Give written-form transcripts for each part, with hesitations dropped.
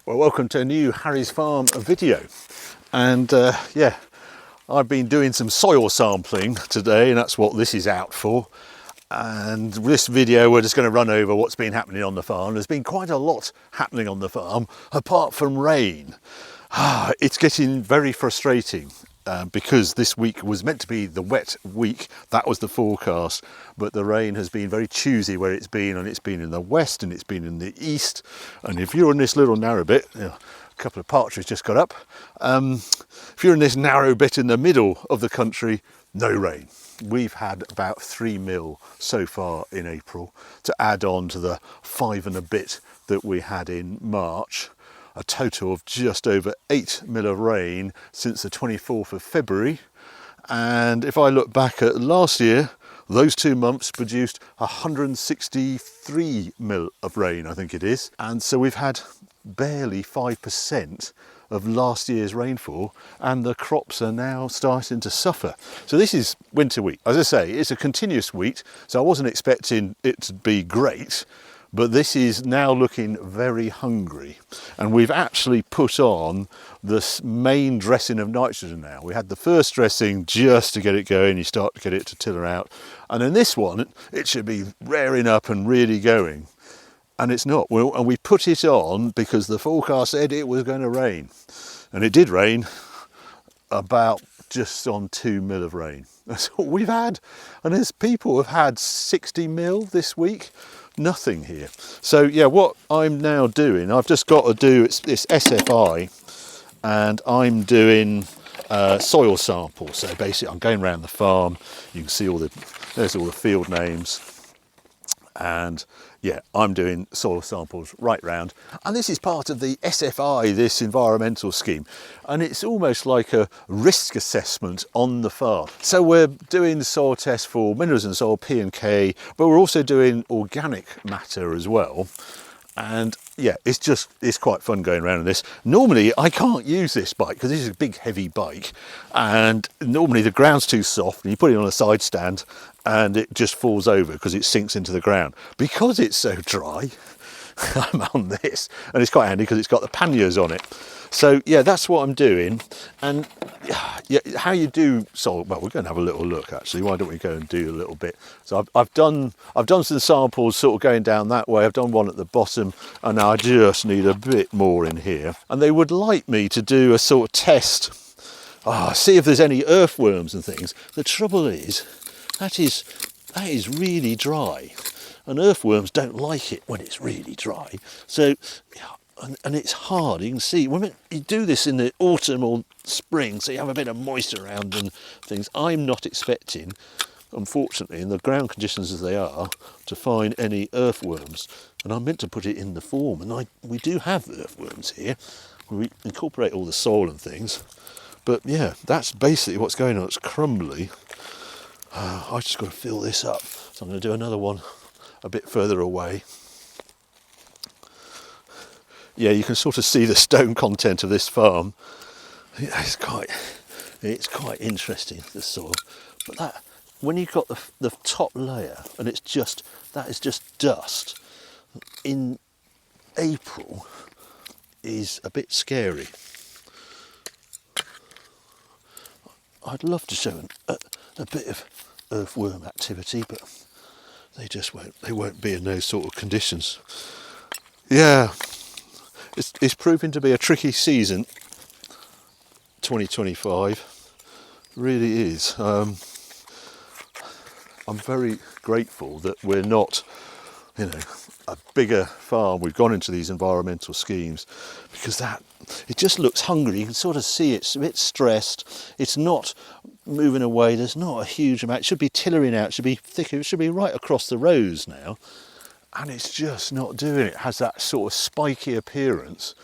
Well, welcome to a new Harry's Farm video, and yeah, I've been doing some soil sampling today, and that's what this is out for. And this video we're just going to run over what's been happening on the farm. There's been quite a lot happening on the farm apart from rain. It's getting very frustrating because this week was meant to be the wet week. That was the forecast, but the rain has been very choosy where it's been, and it's been in the west and it's been in the east. And if you're in this little narrow bit, a couple of partridges just got up, if you're in this narrow bit in the middle of the country, no rain. We've had about 3 mil so far in April, to add on to the 5 and a bit that we had in March. A total of just over 8 mil of rain since the 24th of February. And if I look back at last year, those 2 months produced 163 mil of rain, I think it is. And so we've had barely 5% of last year's rainfall, and the crops are now starting to suffer. So this is winter wheat. As I say, it's a continuous wheat, so I wasn't expecting it to be great, but this is now looking very hungry. And we've actually put on this main dressing of nitrogen now. We had the first dressing just to get it going, you start to get it to tiller out. And then this one, it should be rearing up and really going. And it's not. Well, and we put it on because the forecast said it was going to rain. And it did rain, about just on 2 mil of rain. That's what we've had. And there's people have had 60 mil this week. Nothing here. So yeah, what I'm now doing, I've just got to do it's SFI, and I'm doing soil samples. So basically I'm going around the farm, you can see there's all the field names, and yeah, I'm doing soil samples right round. And this is part of the SFI, this environmental scheme. And it's almost like a risk assessment on the farm. So we're doing soil tests for minerals in soil, P and K, but we're also doing organic matter as well. And yeah, it's quite fun going around in this. Normally I can't use this bike because this is a big heavy bike, and normally the ground's too soft and you put it on a side stand and it just falls over because it sinks into the ground. Because it's so dry, I'm on this, and it's quite handy because it's got the panniers on it. So yeah, that's what I'm doing. And yeah, how you do soil, well, we're going to have a little look actually. Why don't we go and do a little bit? So I've done some samples sort of going down that way. I've done one at the bottom, and now I just need a bit more in here. And they would like me to do a sort of test, see if there's any earthworms and things. The trouble is, that is really dry, and earthworms don't like it when it's really dry. So, and it's hard. You can see when you do this in the autumn or spring, so you have a bit of moisture around and things. I'm not expecting, unfortunately, in the ground conditions as they are, to find any earthworms. And I meant to put it in the form, and we do have earthworms here. We incorporate all the soil and things. But yeah, that's basically what's going on. It's crumbly. I just got to fill this up, so I'm going to do another one a bit further away. Yeah, you can sort of see the stone content of this farm. It's quite interesting, the soil. But that, when you've got the top layer and that is just dust in April, is a bit scary. I'd love to show a bit of earthworm activity, but they won't be in those sort of conditions. Yeah, it's proving to be a tricky season, 2025, really is. I'm very grateful that we're not, a bigger farm. We've gone into these environmental schemes because it just looks hungry. You can sort of see it's a bit stressed. It's not moving away. There's not a huge amount. It should be tillering out. It should be thicker. It should be right across the rows now. And it's just not doing it. It has that sort of spiky appearance.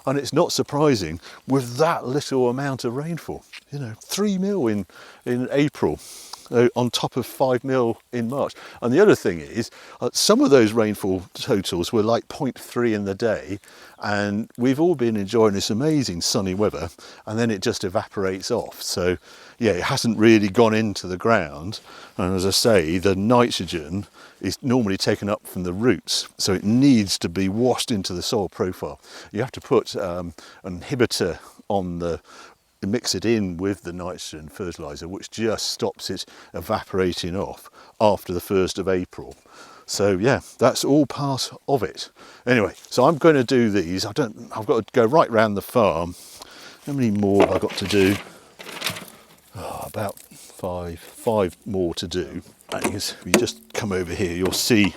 And it's not surprising with that little amount of rainfall. 3 mil in April. on top of 5 mil in March. And the other thing is, some of those rainfall totals were like 0.3 in the day, and we've all been enjoying this amazing sunny weather, and then it just evaporates off. So yeah, it hasn't really gone into the ground, and as I say, the nitrogen is normally taken up from the roots, so it needs to be washed into the soil profile. You have to put an inhibitor on the, mix it in with the nitrogen fertiliser, which just stops it evaporating off after the 1st of April. So yeah, that's all part of it. Anyway, so I'm going to do these. I've got to go right round the farm. How many more have I got to do? Oh, about five more to do. And if you just come over here, you'll see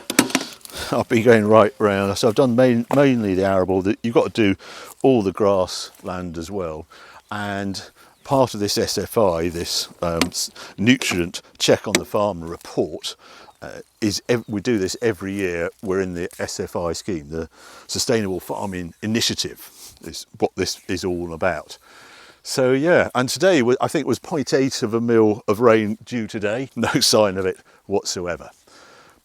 I've been going right round. So I've done mainly the arable. You've got to do all the grassland as well. And part of this SFI, this nutrient check on the farm report, we do this every year. We're in the SFI scheme, the Sustainable Farming Initiative is what this is all about. So yeah, and today I think it was 0.8 of a mil of rain due today. No sign of it whatsoever.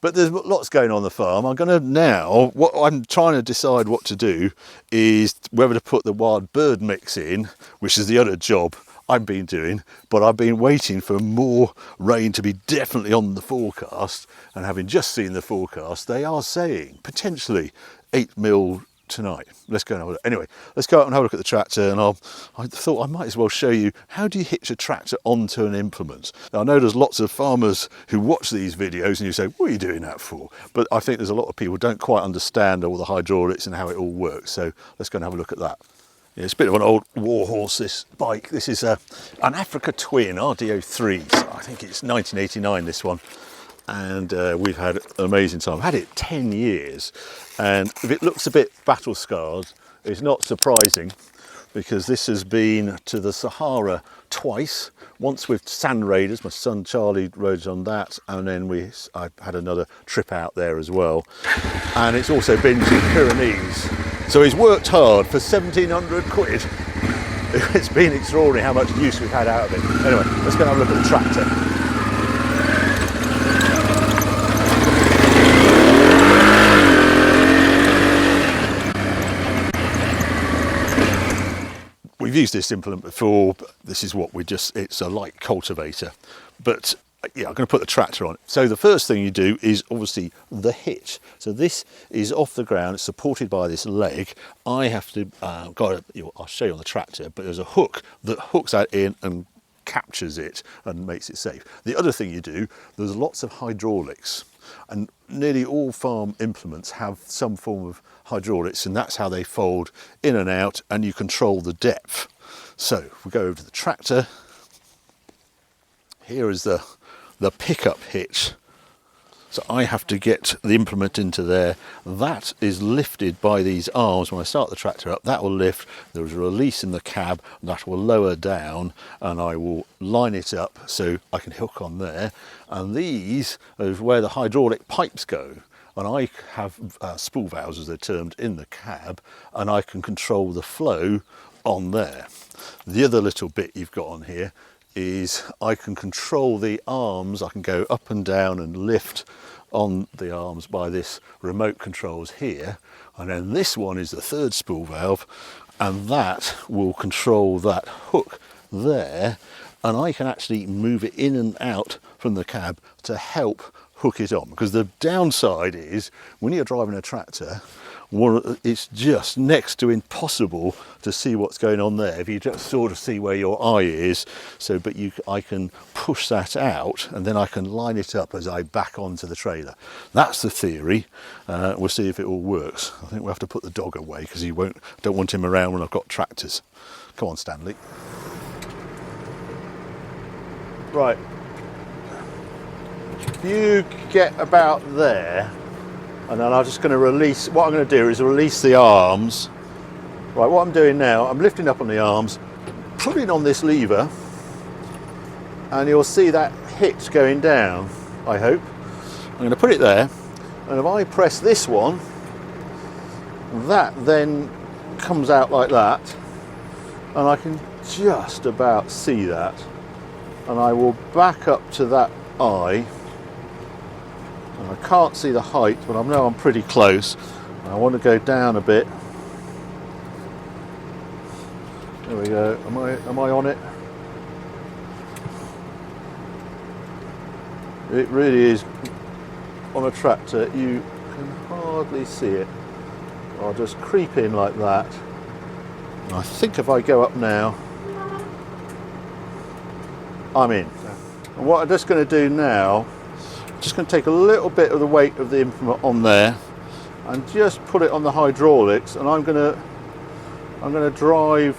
But there's lots going on the farm. What I'm trying to decide what to do is whether to put the wild bird mix in, which is the other job I've been doing, but I've been waiting for more rain to be definitely on the forecast, and having just seen the forecast, they are saying potentially 8 mil tonight. Let's go and have a look. Anyway, let's go out and have a look at the tractor, and I thought I might as well show you how do you hitch a tractor onto an implement. Now I know there's lots of farmers who watch these videos and you say, what are you doing that for? But I think there's a lot of people who don't quite understand all the hydraulics and how it all works. So let's go and have a look at that. Yeah, it's a bit of an old warhorse, this bike. This is an Africa Twin RD03. So I think it's 1989, this one. And we've had an amazing time. I've had it 10 years, and if it looks a bit battle scarred, it's not surprising, because this has been to the Sahara twice. Once with Sand Raiders, my son Charlie rode on that, and then I had another trip out there as well. And it's also been to the Pyrenees. So he's worked hard for 1,700 quid. It's been extraordinary how much use we've had out of it. Anyway, let's go and have a look at the tractor. We've used this implement before, but this is what it's a light cultivator. But yeah, I'm going to put the tractor on it. So the first thing you do is obviously the hitch. So this is off the ground, it's supported by this leg. I have to, I'll show you on the tractor, but there's a hook that hooks that in and captures it and makes it safe. The other thing you do, there's lots of hydraulics, and nearly all farm implements have some form of hydraulics, and that's how they fold in and out, and you control the depth. So if we go over to the tractor, here is the pickup hitch. So I have to get the implement into there. That is lifted by these arms. When I start the tractor up, that will lift. There is a release in the cab that will lower down, and I will line it up so I can hook on there. And these are where the hydraulic pipes go. And I have spool valves, as they're termed, in the cab, and I can control the flow on there. The other little bit you've got on here is I can control the arms. I can go up and down and lift on the arms by this remote controls here. And then this one is the third spool valve, and that will control that hook there. And I can actually move it in and out from the cab to help hook it on, because the downside is when you're driving a tractor, it's just next to impossible to see what's going on there if you just sort of see where your eye is. So but I can push that out, and then I can line it up as I back onto the trailer. That's the theory. We'll see if it all works. I think we'll have to put the dog away because don't want him around when I've got tractors. Come on, Stanley. Right, you get about there, and then I'm just going to release. What I'm going to do is release the arms. Right, what I'm doing now, I'm lifting up on the arms, putting on this lever, and you'll see that hitch going down, I hope. I'm going to put it there, and if I press this one, that then comes out like that, and I can just about see that. and I will back up to that eye, and I can't see the height, but I know I'm pretty close. I want to go down a bit. There we go. Am I on it? It really is, on a tractor you can hardly see it. I'll just creep in like that. And I think if I go up now, I'm in. And what I'm just going to do now, I'm just going to take a little bit of the weight of the implement on there and just put it on the hydraulics, and I'm going to drive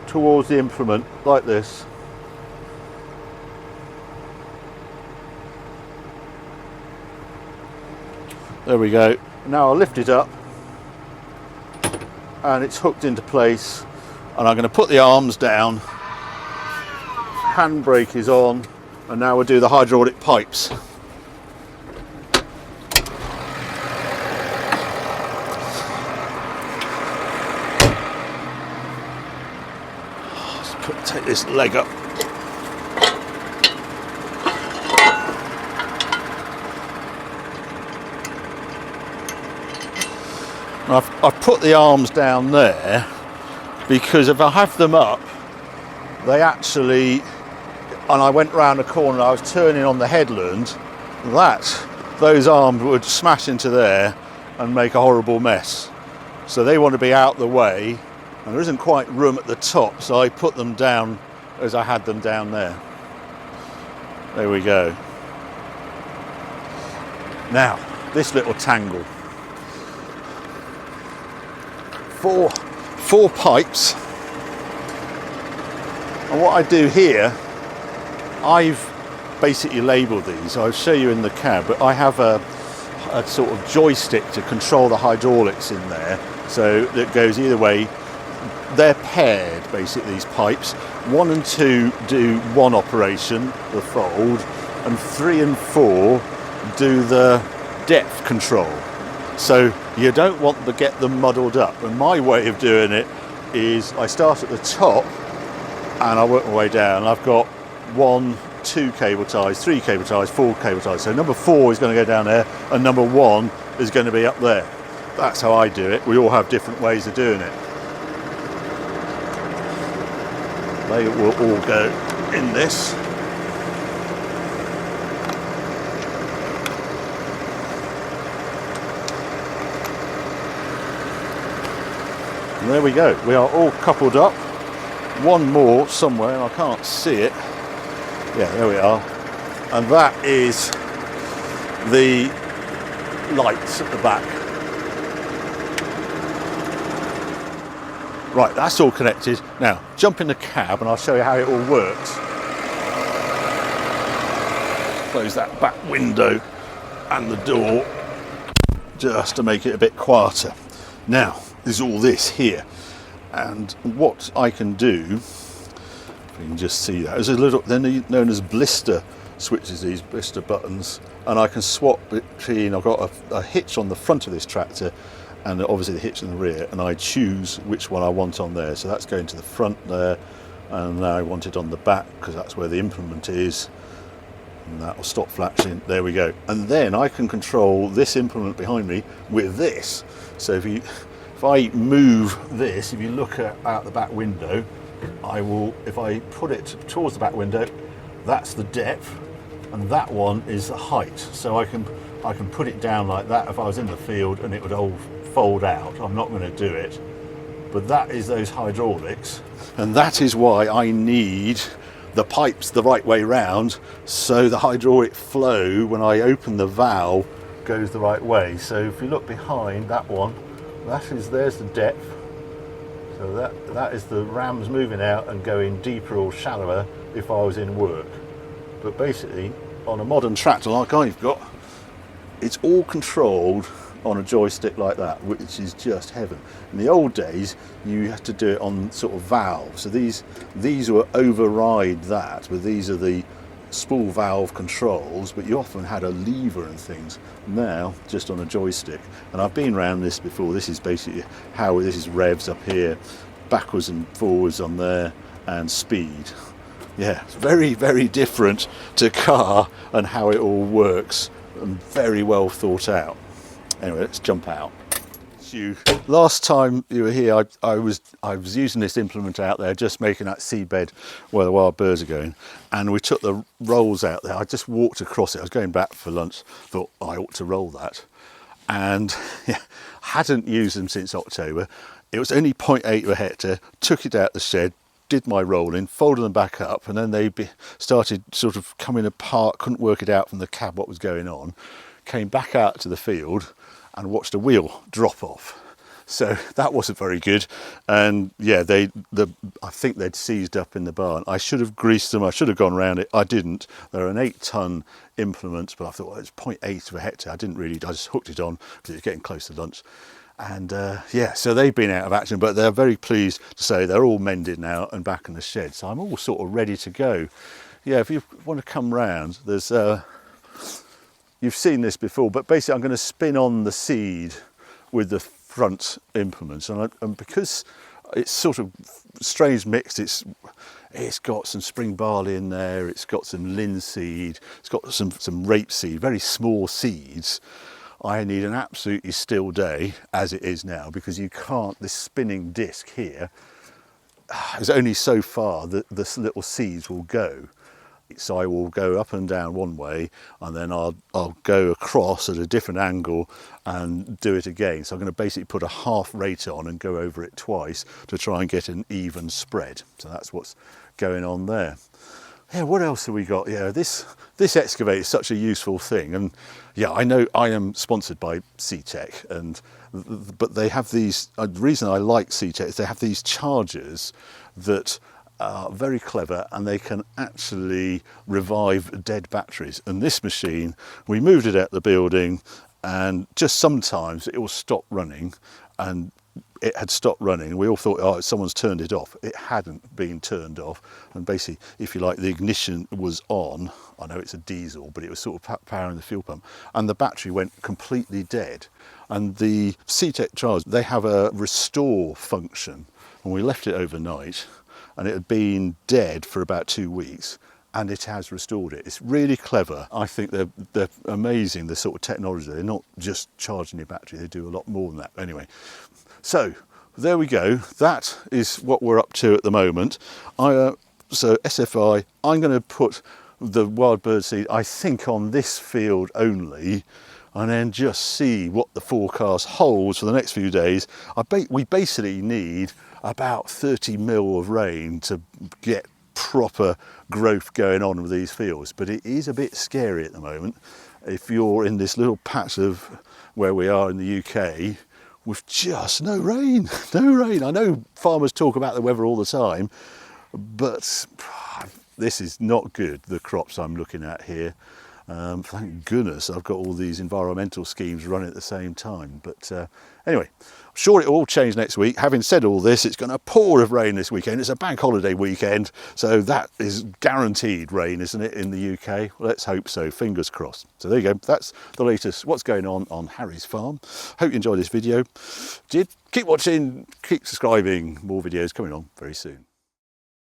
towards the implement like this. There we go. Now I'll lift it up and it's hooked into place, and I'm going to put the arms down, handbrake is on, and now we'll do the hydraulic pipes. Take this leg up. I've put the arms down there because if I have them up, they actually, and I went round the corner, I was turning on the headland, those arms would smash into there and make a horrible mess. So they want to be out the way, and there isn't quite room at the top, so I put them down as I had them down there. There we go. Now, this little tangle. Four pipes. And what I do here, I've basically labelled these. I'll show you in the cab, but I have a sort of joystick to control the hydraulics in there, so that goes either way. They're paired, basically, these pipes. 1 and 2 do one operation, the fold, and 3 and 4 do the depth control. So you don't want to get them muddled up. And my way of doing it is I start at the top and I work my way down. I've got 1, 2 cable ties, 3 cable ties, 4 cable ties. So number 4 is going to go down there and number 1 is going to be up there. That's how I do it. We all have different ways of doing it. They will all go in this. And there we go. We are all coupled up. One more somewhere, and I can't see it. Yeah, there we are. And that is the lights at the back. Right, that's all connected. Now, jump in the cab and I'll show you how it all works. Close that back window and the door just to make it a bit quieter. Now, there's all this here. And what I can do, if you can just see that, there's a little, they're known as blister switches, these blister buttons. And I can swap between, I've got a hitch on the front of this tractor and obviously the hitch in the rear, and I choose which one I want on there. So that's going to the front there, and now I want it on the back because that's where the implement is, and that will stop flashing. There we go. And then I can control this implement behind me with this. So if I move this, if you look out the back window, if I put it towards the back window, that's the depth, and that one is the height. So I can put it down like that if I was in the field, and it would all fold out. I'm not going to do it, but that is those hydraulics, and that is why I need the pipes the right way round, so the hydraulic flow when I open the valve goes the right way. So if you look behind that one, there's the depth, so that is the rams moving out and going deeper or shallower if I was in work. But basically on a modern tractor like I've got, it's all controlled on a joystick like that, which is just heaven. In the old days, you had to do it on sort of valves. So these were override that, but these are the spool valve controls, but you often had a lever and things. Now, just on a joystick. And I've been around this before. This is basically how this is revs up here, backwards and forwards on there, and speed. Yeah, it's very, very different to Dakar and how it all works, and very well thought out. Anyway, let's jump out. Last time you were here, I was using this implement out there, just making that seabed where the wild birds are going, and we took the rolls out there. I just walked across it. I was going back for lunch, thought I ought to roll that, and yeah, hadn't used them since October. It was only 0.8 per hectare. Took it out the shed, did my rolling, folded them back up, and then they started sort of coming apart. Couldn't work it out from the cab what was going on. Came back out to the field and watched a wheel drop off. So that wasn't very good. And yeah, I think they'd seized up in the barn. I should have greased them. I should have gone around it. I didn't. They're an 8-ton implement, but I thought, well, it's 0.8 per hectare. I just hooked it on because it was getting close to lunch. And yeah, so they've been out of action, but they're very pleased to say they're all mended now and back in the shed. So I'm all sort of ready to go. Yeah, if you want to come round, there's, you've seen this before, but basically I'm going to spin on the seed with the front implements. And because it's sort of strange mixed, it's got some spring barley in there, it's got some linseed, it's got some rapeseed, very small seeds. I need an absolutely still day as it is now, because you can't, this spinning disc here is only so far that the little seeds will go. So I will go up and down one way, and then I'll go across at a different angle and do it again. So I'm going to basically put a half rate on and go over it twice to try and get an even spread. So that's what's going on there. Yeah, what else have we got? Yeah, this excavator is such a useful thing, and yeah, I know I am sponsored by C-Tech, but they have these. The reason I like C-Tech is they have these chargers that are very clever, and they can actually revive dead batteries. And this machine, we moved it out the building, and just sometimes it will stop running, and it had stopped running. We all thought, oh, someone's turned it off. It hadn't been turned off. And basically, if you like, the ignition was on. I know it's a diesel, but it was sort of powering the fuel pump. And the battery went completely dead. And the C-Tech charge, they have a restore function. And we left it overnight, and it had been dead for about 2 weeks. And it has restored it. It's really clever. I think they're amazing, the sort of technology. They're not just charging your battery, they do a lot more than that. Anyway, so there we go. That is what we're up to at the moment. So SFI, I'm going to put the wild bird seed, I think, on this field only, and then just see what the forecast holds for the next few days. We basically need about 30 mil of rain to get proper growth going on with these fields, but it is a bit scary at the moment. If you're in this little patch of where we are in the UK with just no rain. I know farmers talk about the weather all the time, but this is not good, the crops I'm looking at here. Thank goodness I've got all these environmental schemes running at the same time. But anyway, I'm sure it will all change next week. Having said all this, it's going to pour of rain this weekend. It's a bank holiday weekend, so that is guaranteed rain, isn't it, in the UK? Well, let's hope so, fingers crossed. So there you go, that's the latest, what's going on Harry's farm. Hope you enjoyed this video. Keep watching, keep subscribing, more videos coming on very soon.